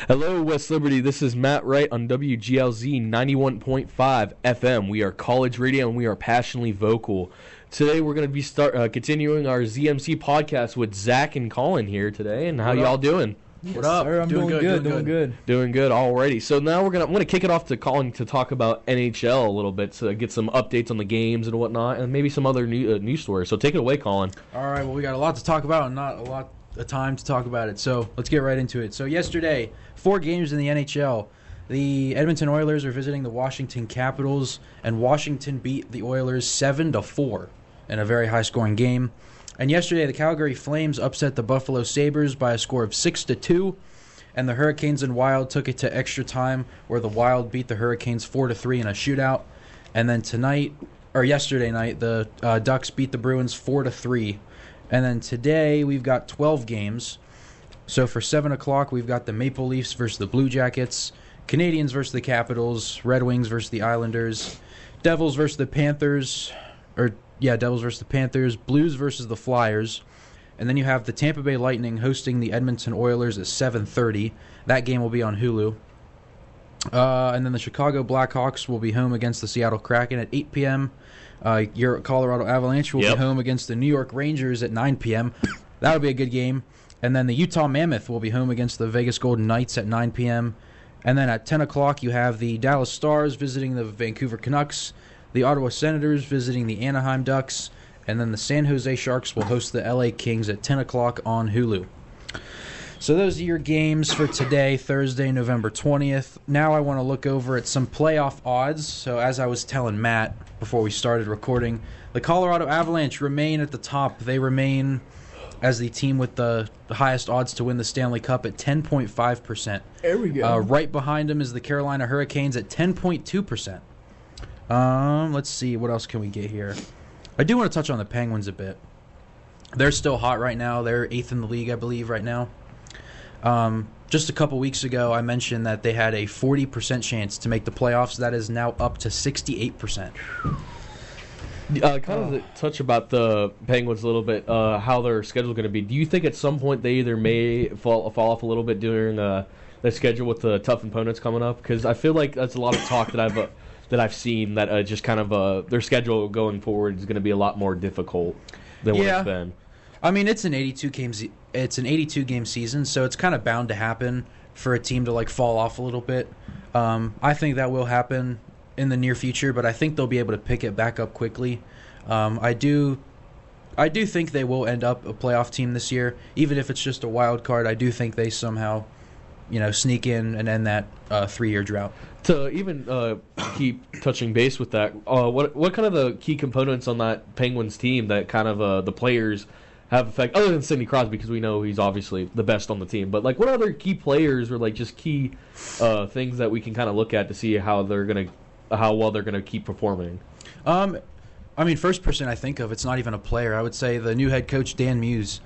Hello, West Liberty. This is Matt Wright on WGLZ 91.5 FM. We are college radio and we are passionately vocal. Today we're going to be continuing our ZMC podcast with Zach and Colin here today. And how y'all doing? What up? Sir, I'm doing good. Doing good. Alrighty. So now I'm going to kick it off to Colin to talk about NHL a little bit, to get some updates on the games and whatnot, and maybe some other news stories. So take it away, Colin. All right. Well, we got a lot to talk about and not a lot of time to talk about it. So let's get right into it. So yesterday, 4 games in the NHL. The Edmonton Oilers are visiting the Washington Capitals, and Washington beat the Oilers 7-4 in a very high-scoring game. And yesterday, the Calgary Flames upset the Buffalo Sabres by a score of 6-2, and the Hurricanes and Wild took it to extra time, where the Wild beat the Hurricanes 4-3 in a shootout. And then yesterday night, the Ducks beat the Bruins 4-3. And then today, we've got 12 games. So for 7 o'clock, we've got the Maple Leafs versus the Blue Jackets, Canadiens versus the Capitals, Red Wings versus the Islanders, Devils versus the Panthers, Blues versus the Flyers. And then you have the Tampa Bay Lightning hosting the Edmonton Oilers at 7:30. That game will be on Hulu. And then the Chicago Blackhawks will be home against the Seattle Kraken at 8 p.m. Your Colorado Avalanche will be home against the New York Rangers at 9 p.m. That'll be a good game. And then the Utah Mammoth will be home against the Vegas Golden Knights at 9 p.m. And then at 10 o'clock, you have the Dallas Stars visiting the Vancouver Canucks, the Ottawa Senators visiting the Anaheim Ducks, and then the San Jose Sharks will host the LA Kings at 10 o'clock on Hulu. So those are your games for today, Thursday, November 20th. Now I want to look over at some playoff odds. So as I was telling Matt before we started recording, the Colorado Avalanche remain at the top. They remain as the team with the highest odds to win the Stanley Cup at 10.5%. There we go. Right behind them is the Carolina Hurricanes at 10.2%. Let's see, what else can we get here? I do want to touch on the Penguins a bit. They're still hot right now. They're 8th in the league, I believe, right now. Just a couple weeks ago, I mentioned that they had a 40% chance to make the playoffs. That is now up to 68%. To touch about the Penguins a little bit, how their schedule is going to be. Do you think at some point they either may fall off a little bit during their schedule with the tough opponents coming up? Because I feel like that's a lot of talk that I've seen that just kind of their schedule going forward is going to be a lot more difficult than what it's been. I mean, it's an 82 game season, so it's kind of bound to happen for a team to fall off a little bit. I think that will happen in the near future, but I think they'll be able to pick it back up quickly. I do think they will end up a playoff team this year, even if it's just a wild card. I do think they somehow, sneak in and end that 3-year drought. To even keep touching base with that, what kind of the key components on that Penguins team that kind of the players have effect, other than Sidney Crosby, because we know he's obviously the best on the team, but what other key players or just key things that we can kind of look at to see how well they're gonna keep performing? First person I think of, it's not even a player. I would say the new head coach, Dan Muse.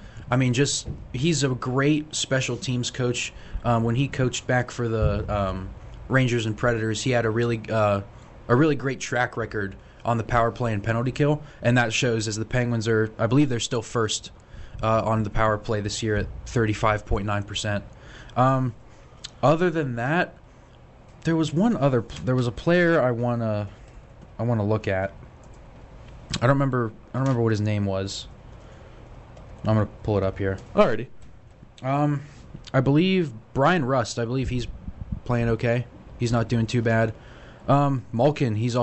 He's a great special teams coach. When he coached back for the Rangers and Predators, he had a really great track record on the power play and penalty kill, and that shows as the Penguins are, I believe they're still first on the power play this year at 35.9%. Other than that, there was a player I wanna look at. I don't remember what his name was. I'm gonna pull it up here. Alrighty. I believe Brian Rust. I believe he's playing okay. He's not doing too bad. Malkin. He's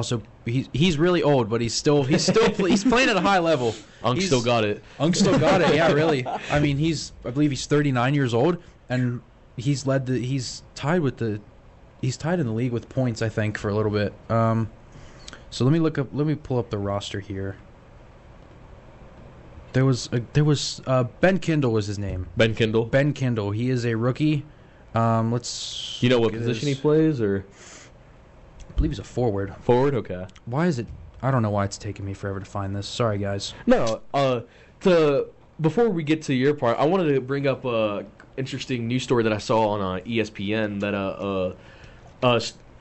really old, but he's playing at a high level. Unk still got it. Yeah, really. I believe he's 39 years old, and he's tied in the league with points, I think, for a little bit. So let me pull up the roster here. There was Ben Kindle was his name. Ben Kindle. Ben Kindle. He is a rookie. What position he plays, or? I believe he's a forward. Forward, okay. Why is it? I don't know why it's taking me forever to find this. Sorry, guys. No. Before we get to your part, I wanted to bring up a interesting news story that I saw on ESPN that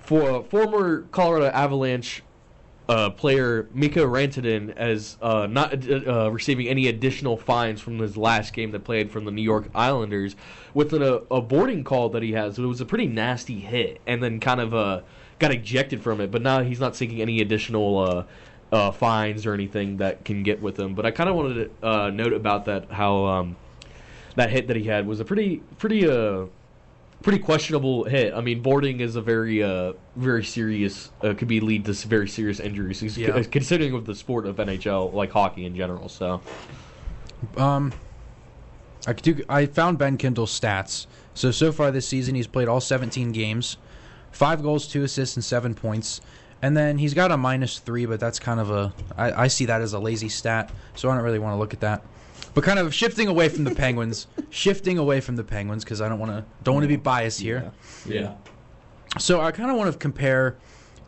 for former Colorado Avalanche player Mikko Rantanen as not receiving any additional fines from his last game that played from the New York Islanders with a boarding call that he has. It was a pretty nasty hit, and then kind of got ejected from it. But now he's not seeking any additional fines or anything that can get with him. But I kind of wanted to note about that, how that hit that he had was a pretty questionable hit. I mean, boarding is a very serious, could lead to very serious injuries, considering with the sport of NHL, like hockey in general. So, I found Ben Kindle's stats. So far this season, he's played all 17 games, 5 goals, 2 assists, and 7 points. And then he's got a -3, but that's kind of I see that as a lazy stat, so I don't really want to look at that. But kind of shifting away from the Penguins, because I don't want to be biased here. Yeah. So I kind of want to compare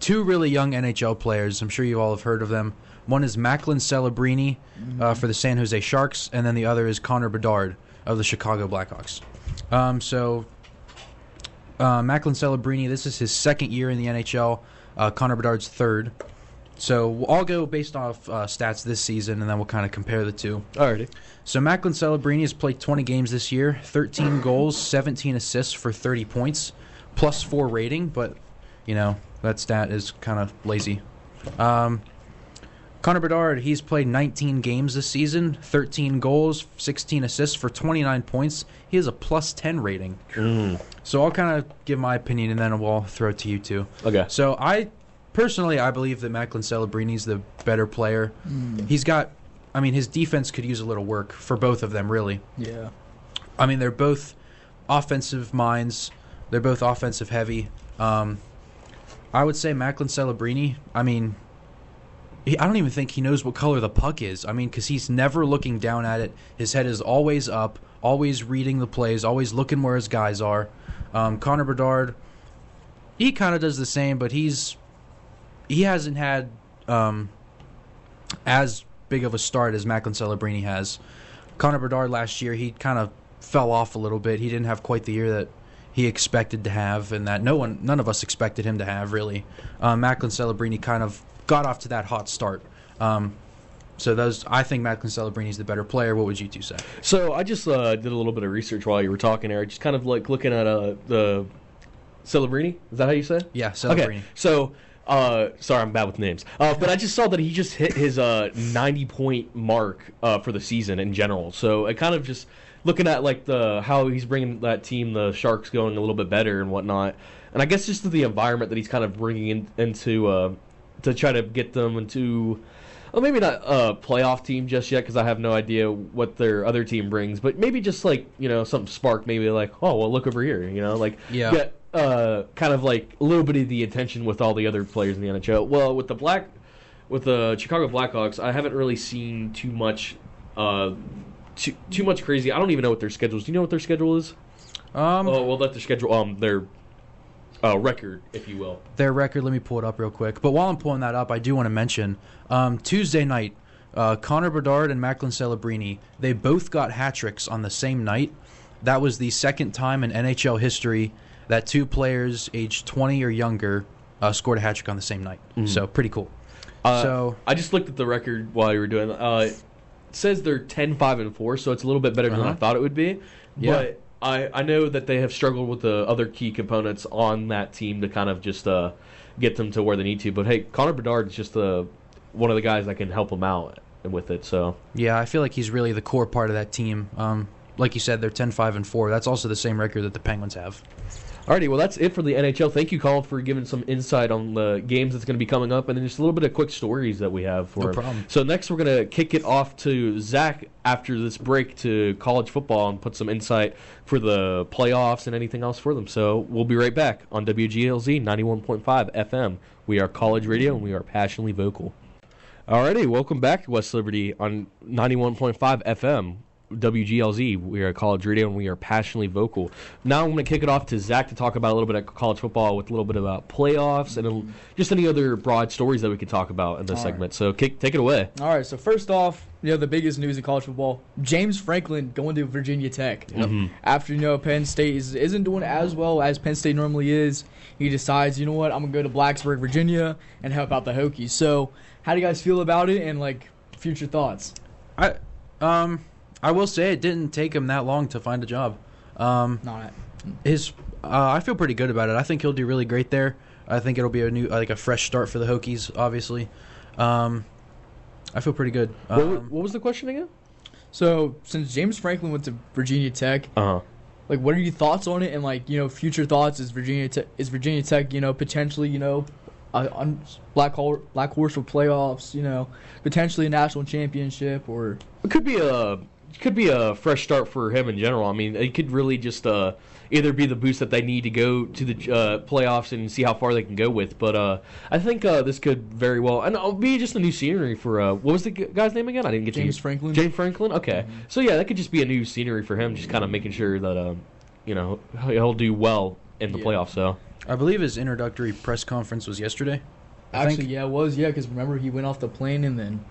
2 really young NHL players. I'm sure you all have heard of them. One is Macklin Celebrini for the San Jose Sharks, and then the other is Connor Bedard of the Chicago Blackhawks. Macklin Celebrini, this is his 2nd year in the NHL. Connor Bedard's 3rd. So I'll go based off stats this season, and then we'll kind of compare the two. Alrighty. So Macklin Celebrini has played 20 games this year, 13 goals, 17 assists for 30 points, +4 rating, but, that stat is kind of lazy. Connor Bedard, he's played 19 games this season, 13 goals, 16 assists for 29 points. He has a +10 rating. So I'll kind of give my opinion, and then we'll throw it to you two. Okay. So I believe that Macklin Celebrini's the better player. He's got, his defense could use a little work for both of them, really. Yeah. They're both offensive minds. They're both offensive heavy. I would say Macklin Celebrini, I don't even think he knows what color the puck is. Because he's never looking down at it. His head is always up, always reading the plays, always looking where his guys are. Connor Bedard, he kind of does the same, but he hasn't had as big of a start as Macklin Celebrini has. Connor Bedard last year, he kind of fell off a little bit. He didn't have quite the year that he expected to have, and that none of us expected him to have, really. Macklin Celebrini kind of got off to that hot start. I think Macklin Celebrini is the better player. What would you two say? So I just did a little bit of research while you were talking, Eric. Just kind of like looking at the Celebrini. Is that how you say it? Yeah, Celebrini. Okay. So, sorry, I'm bad with names. But I just saw that he just hit his 90-point mark for the season in general. So I kind of just looking at like how he's bringing that team, the Sharks, going a little bit better and whatnot. And I guess just the environment that he's kind of bringing into to try to get them into. Well, maybe not a playoff team just yet, because I have no idea what their other team brings. But maybe just like something spark, maybe like, oh well, look over here, get kind of like a little bit of the attention with all the other players in the NHL. Well, with the Chicago Blackhawks, I haven't really seen too much crazy. I don't even know what their schedule is. Do you know what their schedule is? Their schedule, their record, if you will. Their record, let me pull it up real quick. But while I'm pulling that up, I do want to mention Tuesday night, Connor Bedard and Macklin Celebrini, they both got hat tricks on the same night. That was the second time in NHL history that 2 players aged 20 or younger scored a hat trick on the same night. So pretty cool. I just looked at the record while you were doing it. It says they're 10-5-4, so it's a little bit better than I thought it would be. Yeah. But I know that they have struggled with the other key components on that team to kind of just get them to where they need to. But hey, Connor Bedard is just one of the guys that can help them out with it. So yeah, I feel like he's really the core part of that team. Like you said, they're 10-5-4. That's also the same record that the Penguins have. Alrighty, well, that's it for the NHL. Thank you, Colin, for giving some insight on the games that's going to be coming up, and then just a little bit of quick stories that we have for No problem. So next, we're going to kick it off to Zach after this break to college football and put some insight for the playoffs and anything else for them. So we'll be right back on WGLZ 91.5 FM. We are college radio, and we are passionately vocal. Alrighty, welcome back to West Liberty on 91.5 FM. WGLZ, we are college radio, and we are passionately vocal. Now I'm going to kick it off to Zach to talk about a little bit of college football with a little bit about playoffs and just any other broad stories that we could talk about in this segment. So take it away. All right, so first off, the biggest news in college football, James Franklin going to Virginia Tech. Mhm. After, Penn State isn't doing as well as Penn State normally is, he decides, you know what, I'm going to go to Blacksburg, Virginia, and help out the Hokies. So, how do you guys feel about it and, future thoughts? I will say it didn't take him that long to find a job. Not I feel pretty good about it. I think he'll do really great there. I think it'll be a fresh start for the Hokies, obviously. I feel pretty good. What was the question again? So, since James Franklin went to Virginia Tech, what are your thoughts on it? And future thoughts? Is Virginia Tech, potentially, a black horse for playoffs? Potentially a national championship, or It could be a fresh start for him in general. I mean, it could really just either be the boost that they need to go to the playoffs and see how far they can go with. But I think this could very well, and it'll be just a new scenery for what was the guy's name again? I didn't get James Franklin. James Franklin. Okay, so yeah, that could just be a new scenery for him, just kind of making sure that he'll do well in the playoffs. So I believe his introductory press conference was yesterday. It was, because remember he went off the plane and then.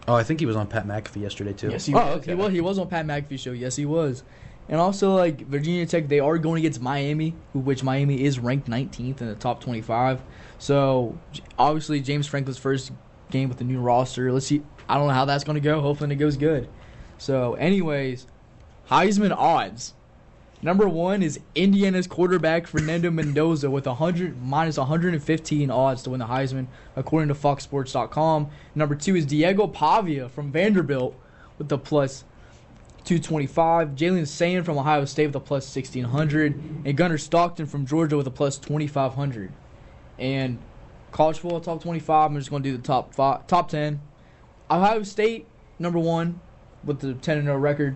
Oh, I think he was on Pat McAfee yesterday too. Yes, he was. Okay. He was on Pat McAfee's show. Yes, he was. And also, Virginia Tech, they are going against Miami, which Miami is ranked 19th in the top 25. So, obviously, James Franklin's first game with the new roster. Let's see. I don't know how that's going to go. Hopefully, it goes good. So, anyways, Heisman odds. Number 1 is Indiana's quarterback Fernando Mendoza with minus 115 odds to win the Heisman, according to FoxSports.com. Number 2 is Diego Pavia from Vanderbilt with the plus 225. Jalen Sayin from Ohio State with a plus 1600. And Gunnar Stockton from Georgia with a plus 2500. And college football top 25, I'm just going to do the top 10. Ohio State, number 1 with the 10-0 record.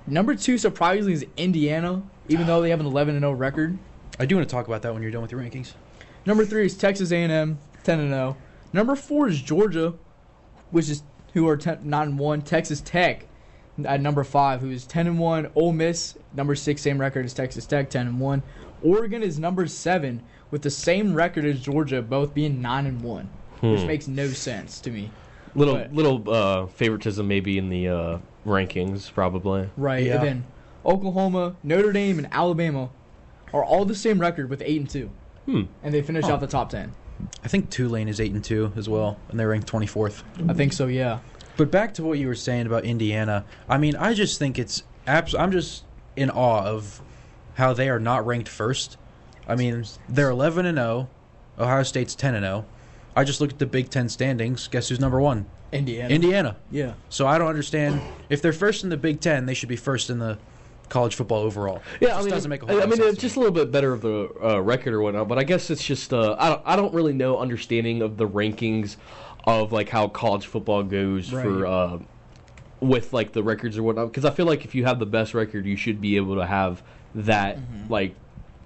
Number 2, surprisingly, is Indiana, even though they have an 11-0 record. I do want to talk about that when you're done with your rankings. Number 3 is Texas A&M, 10-0. Number 4 is Georgia, who are 9-1. Texas Tech at number 5, who is 10-1. Ole Miss, number 6, same record as Texas Tech, 10-1. Oregon is number 7 with the same record as Georgia, both being 9-1, which makes no sense to me. Little favoritism maybe in the rankings, probably. Right, Yeah. and then Oklahoma, Notre Dame, and Alabama are all the same record with 8-2, and they finish out the top 10. I think Tulane is 8-2 as well, and they're ranked 24th. I think so, yeah. But back to what you were saying about Indiana. I mean, I just think it's I'm just in awe of how they are not ranked first. I mean, they're 11-0. Ohio State's 10-0. I just looked at the Big Ten standings. Guess who's number 1? Indiana. Yeah. So I don't understand. If they're first in the Big Ten, they should be first in the college football overall. Yeah, It doesn't make a whole lot of it's sense to just me. a little bit better of the record or whatnot. But I guess it's just I don't really know understanding of the rankings of how college football goes for with the records or whatnot. Because I feel like if you have the best record, you should be able to have that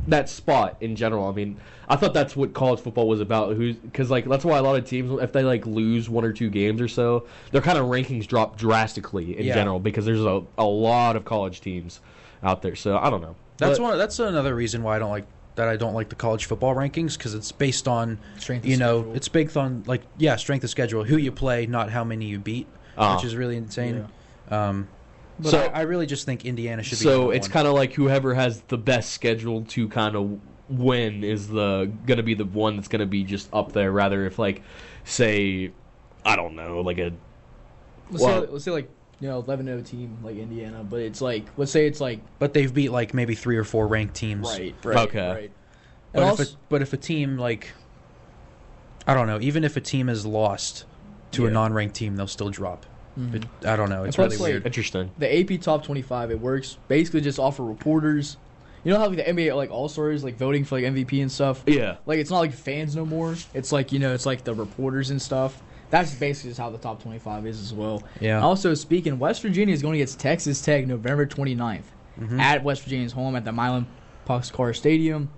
that spot in general. I mean, I thought that's what college football was about. Because that's why a lot of teams, if they lose 1 or 2 games or so, their kind of rankings drop drastically in general because there's a lot of college teams out there. So I don't know. That's another reason why I don't like the college football rankings, because it's based on Strength of schedule. it's based on strength of schedule, who you play, not how many you beat, which is really insane. But So- I really just think Indiana should be. So number it's one. kind of like whoever has the best schedule to kind of win is going to be the one that's going to be just up there. Rather, if say, I don't know, Let's say 11-0 team like Indiana, but it's let's say it's But they've beat maybe 3 or 4 ranked teams. right. Okay. Right. And But if a team I don't know, even if a team is lost to a non-ranked team, they'll still drop. I don't know. It's plus, really weird. Interesting. the AP top 25, it works basically just off of reporters. You know how the NBA All-Stars voting for MVP and stuff? Yeah. It's not fans no more. It's it's the reporters and stuff. That's basically just how the top 25 is as well. Yeah. Also, speaking, West Virginia is going against Texas Tech November 29th at West Virginia's home at the Milan Puskar Stadium.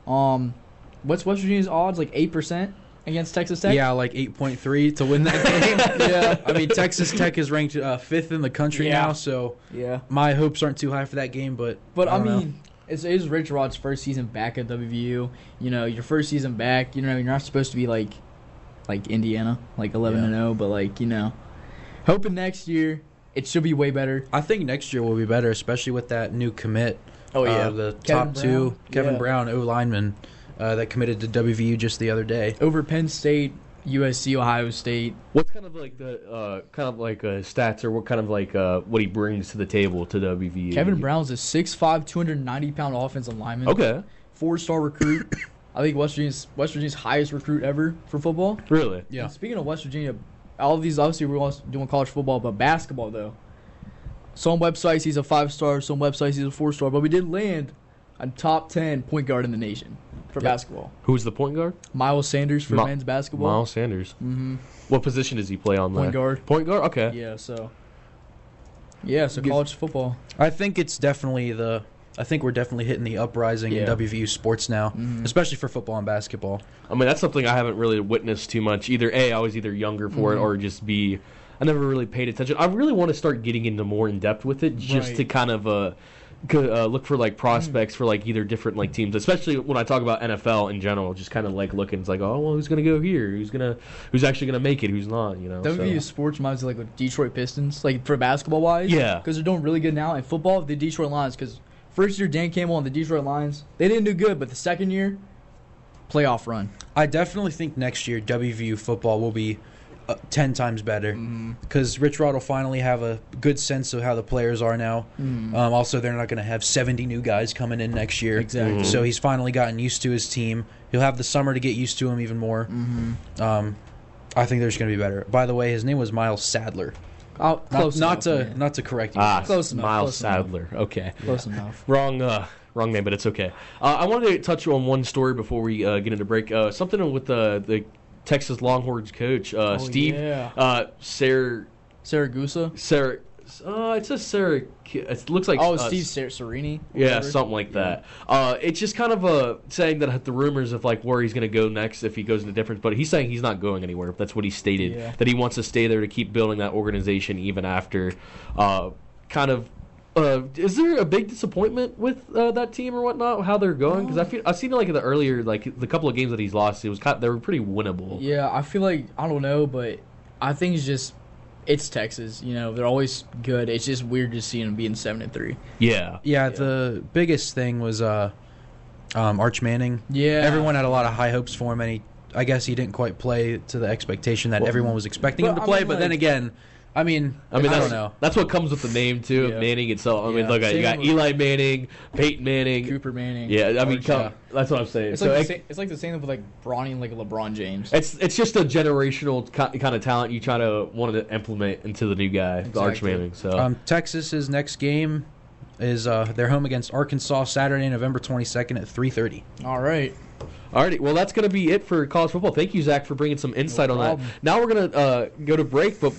What's West Virginia's odds? 8% against Texas Tech? Yeah, 8.3 to win that game. Yeah. I mean, Texas Tech is ranked 5th in the country Yeah. now, so Yeah. my hopes aren't too high for that game. But I don't know. mean, it is Rich Rod's first season back at WVU. Your first season back, you're not supposed to be like Indiana, 11-0, but Hoping next year it should be way better. I think next year will be better, especially with that new commit. Oh, yeah. The Kevin top two, Brown. Kevin Yeah. Brown, O-lineman, that committed to WVU just the other day. Over Penn State, USC, Ohio State. What's kind of like the stats, or what kind of like what he brings to the table to WVU? Kevin Brown's a 6'5", 290-pound offensive lineman. Okay. 4-star recruit. I think West Virginia's highest recruit ever for football. Really? Yeah. And speaking of West Virginia, all of these, obviously we're all doing college football, but basketball though. Some websites he's a 5-star, some websites he's a 4-star, but we did land a top 10 point guard in the nation for basketball. Who's the point guard? Miles Sanders for men's basketball. Miles Sanders. Mm-hmm. What position does he play on there? Point guard. Point guard? Okay. Yeah, so college football. I think we're definitely hitting the uprising in Yeah. WVU sports now, especially for football and basketball. I mean, that's something I haven't really witnessed too much. Either A, I was either younger for it, or just B, I never really paid attention. I really want to start getting into more in depth with it, just to kind of look for like prospects for like either different like teams, especially when I talk about NFL in general. Just kind of like looking, it's like, oh well, who's gonna go here? Who's actually gonna make it? Who's not? You know. WVU sports reminds me like with Detroit Pistons, like for basketball wise. Yeah. Because they're doing really good now. And football, the Detroit Lions, because first year Dan Campbell and the Detroit Lions, they didn't do good, but the second year, playoff run. I definitely think next year WVU football will be 10 times better because Rich Rod will finally have a good sense of how the players are now. Also, they're not going to have 70 new guys coming in next year. Exactly. So he's finally gotten used to his team. He'll have the summer to get used to him even more. I think they're just going to be better. By the way, his name was Miles Sadler. Oh, close Not enough. to correct you. Close enough. Miles Close enough. Sadler. Okay. Close enough. Wrong name, but it's okay. I wanted to touch on one story before we get into break. Something with the Texas Longhorns coach, Steve. Yeah. Saragusa. It says Sarah. It looks like Steve Serini. Yeah, whatever. something like that. It's just kind of saying that the rumors of like where he's going to go next if he goes into difference, but he's saying he's not going anywhere. That's what he stated. Yeah. That he wants to stay there to keep building that organization even after. Is there a big disappointment with that team or whatnot? How they're going? Because I've seen it like in the earlier the couple of games that he's lost. They were pretty winnable. Yeah, I feel like I don't know, but I think it's Texas. You know, they're always good. It's just weird to see them being 7-3. Yeah. Yeah, the biggest thing was Arch Manning. Yeah. Everyone had a lot of high hopes for him, and I guess he didn't quite play to the expectation that everyone was expecting him to play. But then again, I don't know. That's what comes with the name too of Yeah. Manning itself. I mean, Yeah. look at you got Same with- Eli Manning, Peyton Manning, Cooper Manning. Yeah, I mean, Arch, that's what I'm saying. It's So like the same with like Bronny and like LeBron James. it's just a generational kind of talent you try to want to implement into the new guy, the Arch Exactly. Manning. So Texas's next game is they're home against Arkansas Saturday, November 22nd at 3:30. All right. Alrighty, well that's going to be it for college football. Thank you, Zach, for bringing some insight No on that. problem. Now we're going to go to break, but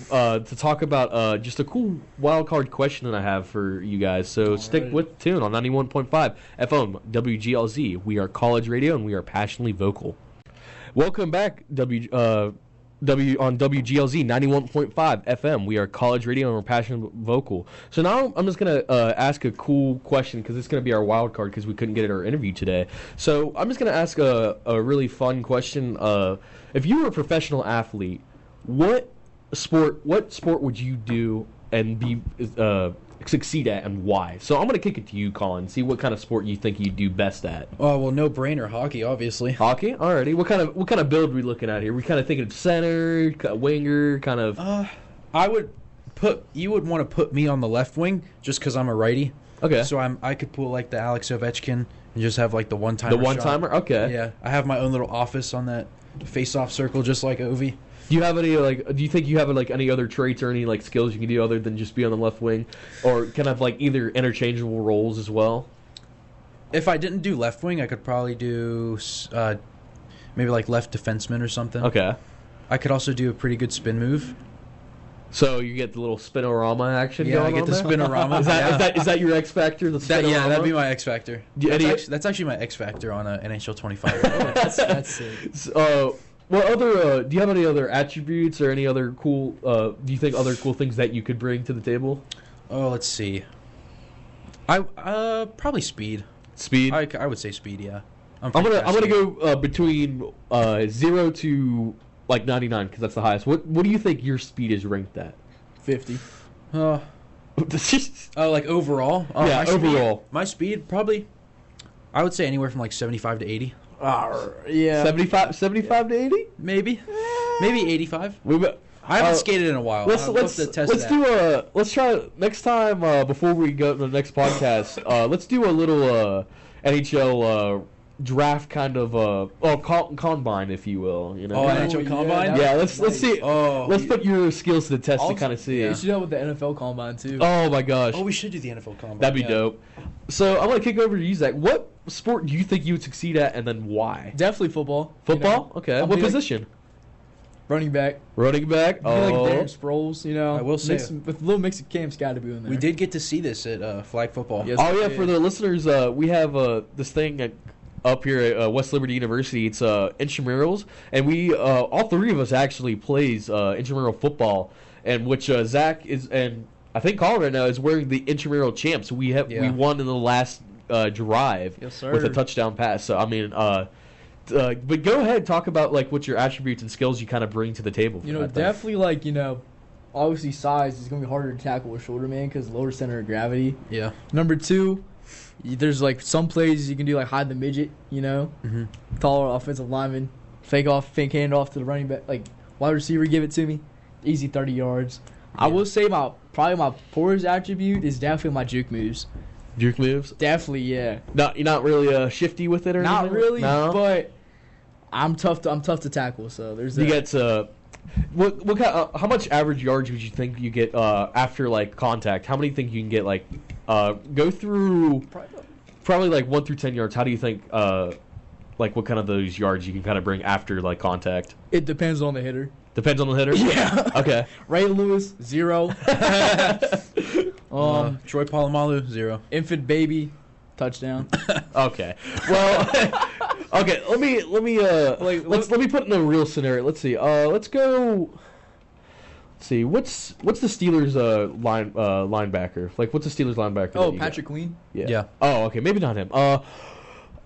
to talk about just a cool wild card question that I have for you guys. So stick Alrighty. with tune on 91.5 FM WGLZ. We are college radio and we are passionately vocal. Welcome back, on WGLZ 91.5 FM. We are college radio and we're passionate vocal. So now I'm just going to ask a cool question because it's going to be our wild card because we couldn't get it our interview today. So I'm just going to ask a really fun question. If you were a professional athlete, what sport would you do and be succeed at and why? So I'm going to kick it to you, Colin. See what kind of sport you think you'd do best at. Oh well, no brainer, hockey, obviously. Hockey? Alrighty. What kind of build are we looking at here? We kind of thinking center, winger, kind of. You would want to put me on the left wing just because I'm a righty. Okay. So I could pull like the Alex Ovechkin and just have like the one timer. The one timer? Okay. Yeah, I have my own little office on that face-off circle, just like Ovi. Do you have any do you think you have any other traits or any skills you can do other than just be on the left wing, or can have either interchangeable roles as well? If I didn't do left wing, I could probably do maybe left defenseman or something. Okay. I could also do a pretty good spin move. So you get the little spinorama action. Yeah, I going get the on there? spinorama. Is that your X factor? The spinorama? Yeah, that'd be my X factor. That's actually my X factor on NHL 25. That's sick. What other? Do you have any other attributes or any other cool? Do you think other cool things that you could bring to the table? Oh, let's see. I probably speed. Speed. I would say speed. Yeah. I'm gonna go between 0 to 99 because that's the highest. What do you think your speed is ranked at? 50. Oh, like overall? Oh, Yeah, overall. My speed, probably, I would say anywhere from like 75 to 80. Yeah. 75 to 80? Maybe 85. I haven't skated in a while. Let's try next time before we go to the next podcast. Let's do a little NHL draft kind of combine, if you will. You know. Oh, NHL combine. Yeah, let's see. Oh, let's put your skills to the test Also, to kind of see. You should do that with the NFL combine too. Oh my gosh. Oh, we should do the NFL combine. That'd be dope. So I'm gonna kick over to you, Zach. What sport do you think you would succeed at, and then why? Definitely football. Football? Okay. I'll What be like- position? Running back. Running back. I feel like Oh. Darren Sproles, you know. I will say- with a little mix of Cam's got to be in there. We did get to see this at flag football. Yes. Oh yeah, for the listeners, we have this thing up here at West Liberty University. It's intramurals, and we all three of us actually plays intramural football, and which Zach is, and I think Colin right now is wearing the intramural champs. We won in the last drive Yes, sir. with a touchdown pass. So I mean, but go ahead, talk about like what your attributes and skills you kind of bring to the table. You know, definitely like, you know, obviously size is going to be harder to tackle with shoulder man because lower center of gravity. Yeah. Number two, there's like some plays you can do like hide the midget, you know, taller offensive lineman, fake handoff to the running back, like wide receiver, give it to me, easy 30 yards. I will say probably my poorest attribute is definitely my juke moves. Juke moves. Definitely, yeah. You're not really shifty with it or Not anything? really, No? but I'm tough to tackle. So there's You that. get what kind? How much average yards would you think you get after like contact? How many think you can get like go through? Probably like 1 through 10 yards. How do you think like what kind of those yards you can kind of bring after like contact? It depends on the hitter. Depends on the hitter. Yeah. Okay. Ray Lewis 0. Troy Polamalu 0. Infant baby touchdown. Okay. Well. Okay. Let me let me put in a real scenario. Let's see. Let's go. Let's see. What's the Steelers linebacker? Like what's the Steelers linebacker? Oh, that you Patrick got? Queen. Yeah. Oh, okay. Maybe not him.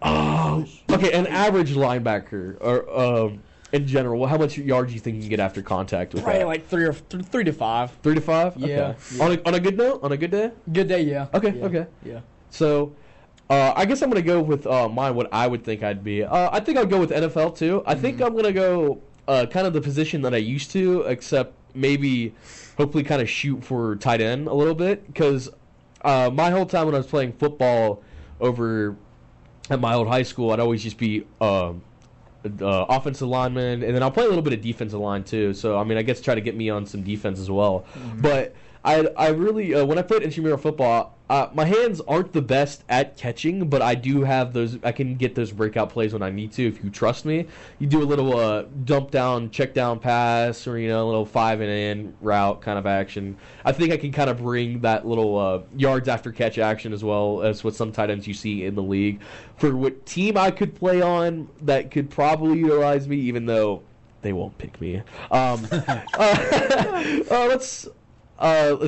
Okay. An average linebacker or in general, how much yards do you think you can get after contact with Probably that? like 3 to 5. 3 to 5. Yeah, Okay. yeah. On a good note. On a good day. Good day, yeah. Okay. Yeah. Okay. Yeah. So, I guess I'm gonna go with mine. What I would think I'd be. I think I'll go with NFL too. I think I'm gonna go kind of the position that I used to, except maybe, hopefully, kind of shoot for tight end a little bit. Because my whole time when I was playing football over at my old high school, I'd always just be offensive lineman, and then I'll play a little bit of defensive line too. So I mean, I guess try to get me on some defense as well. But I really when I played intramural football, my hands aren't the best at catching, but I do have those. I can get those breakout plays when I need to. If you trust me, you do a little dump down, check down pass, or a little 5 and in route kind of action. I think I can kind of bring that little yards after catch action as well as what some tight ends you see in the league. For what team I could play on that could probably utilize me, even though they won't pick me. Let's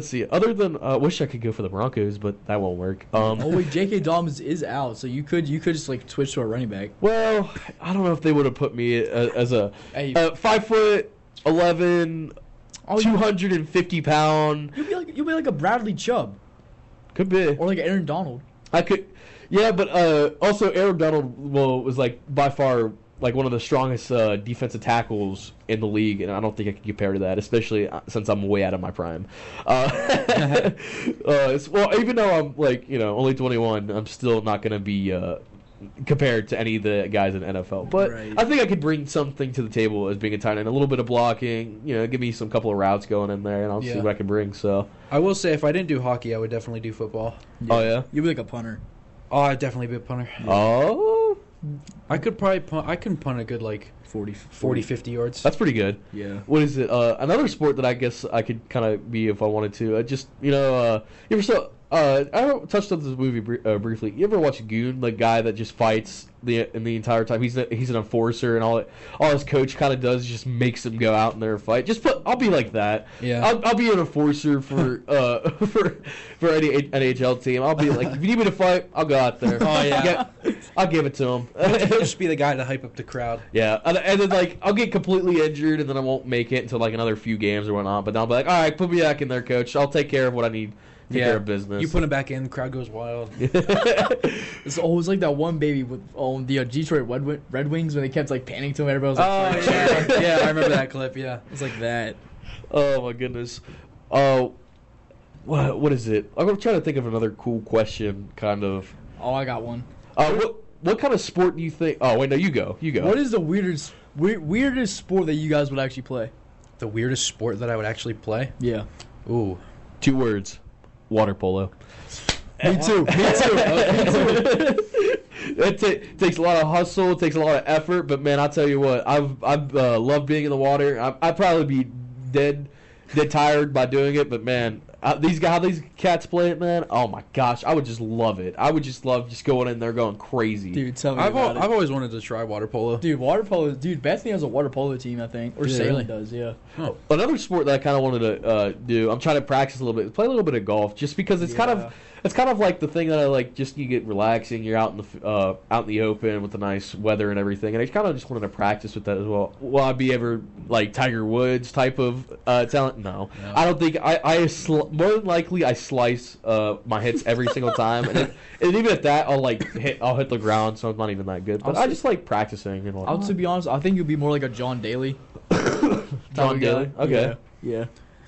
see. Other than wish I could go for the Broncos, but that won't work. Oh wait, J.K. Dobbins is out, so you could just like switch to a running back. Well, I don't know if they would have put me as a Hey. 5'11", 250 pound. You'll be like a Bradley Chubb Could be. or like Aaron Donald. I could. Yeah, but also Aaron Donald was like by far like one of the strongest defensive tackles in the league, and I don't think I can compare to that, especially since I'm way out of my prime. Well, even though I'm like only 21, I'm still not going to be compared to any of the guys in the NFL. But Right. I think I could bring something to the table as being a tight end, a little bit of blocking, give me some couple of routes going in there, and I'll see Yeah. what I can bring. So, I will say, if I didn't do hockey, I would definitely do football. Oh yeah, You'll be like a punter. Oh, I'd definitely be a punter. oh, I could probably punt. I can punt a good 40, 50 yards. that's pretty good. Yeah. What is it? Another sport that I guess I could kind of be if I wanted to. You ever saw I touched on this movie briefly. You ever watch Goon? The guy that just fights the entire time. He's an enforcer, and all his coach kind of does is just makes him go out in there and fight. I'll be like that. Yeah. I'll be an enforcer for for any NHL team. I'll be like, if you need me to fight, I'll go out there. Oh yeah. I'll give it to him. He'll just be the guy to hype up the crowd. Yeah, and then like I'll get completely injured, and then I won't make it until like another few games or whatnot. But then I'll be like, all right, put me back in there, coach. I'll take care of what I need. Take care of business. You put him back in, the crowd goes wild. It's always like that one baby with the Detroit Red Wings when they kept like panning to him. Everybody was like, yeah, I remember that clip. Yeah, it's like that. Oh my goodness. What is it? I'm trying to think of another cool question, kind of. Oh, I got one. What kind of sport do you think? Oh wait, no, you go. What is the weirdest sport that you guys would actually play? The weirdest sport that I would actually play? Yeah. Ooh. 2 words. Water polo. Me too. It takes a lot of hustle. It takes a lot of effort. But man, I'll tell you what. I've loved being in the water. I'd probably be dead tired by doing it. But man, how these cats play it, man. Oh my gosh, I would just love it. I would just love just going in there going crazy. Dude, tell me I've about it. always wanted to try water polo. Dude, water polo. Dude, Bethany has a water polo team, I think, or sailing really? does. Yeah. Oh. Another sport that I kind of wanted to do. I'm trying to practice a little bit. Play a little bit of golf, just because it's kind of like the thing that I like. Just you get relaxing. You're out in the open with the nice weather and everything. And I kind of just wanted to practice with that as well. Will I be ever like Tiger Woods type of talent? No. I don't think more than likely I slice my hits every single time, and even at that I'll hit the ground, so it's not even that good. But I just like practicing and whatnot. To be honest, I think you'd be more like a John Daly. John Daly. Okay. Yeah.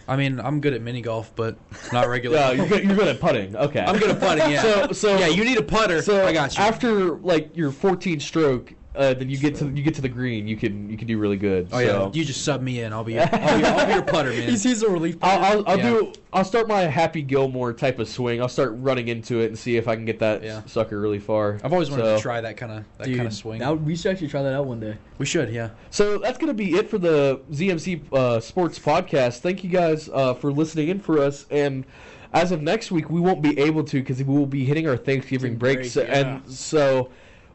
I mean, I'm good at mini golf, but not regular. Yeah, you're good at putting. Okay. I'm good at putting. Yeah. So yeah, you need a putter. So I got you. After like your 14th stroke, then you get to the green. You can do really good. Oh yeah. You just sub me in. I'll be your putter, man. He's a relief. I'll start my Happy Gilmore type of swing. I'll start running into it and see if I can get that sucker really far. I've always wanted to try that kind of swing. We should actually try that out one day. We should, yeah. So that's going to be it for the ZMC Sports podcast. Thank you guys for listening in for us. And as of next week, we won't be able to because we will be hitting our Thanksgiving break. And so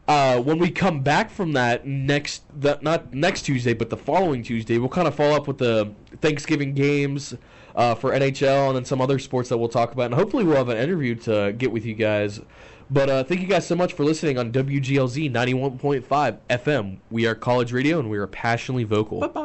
when we come back from that not next Tuesday, but the following Tuesday, we'll kind of follow up with the Thanksgiving games for NHL and then some other sports that we'll talk about. And hopefully we'll have an interview to get with you guys. But thank you guys so much for listening on WGLZ 91.5 FM. We are college radio, and we are passionately vocal. Bye-bye.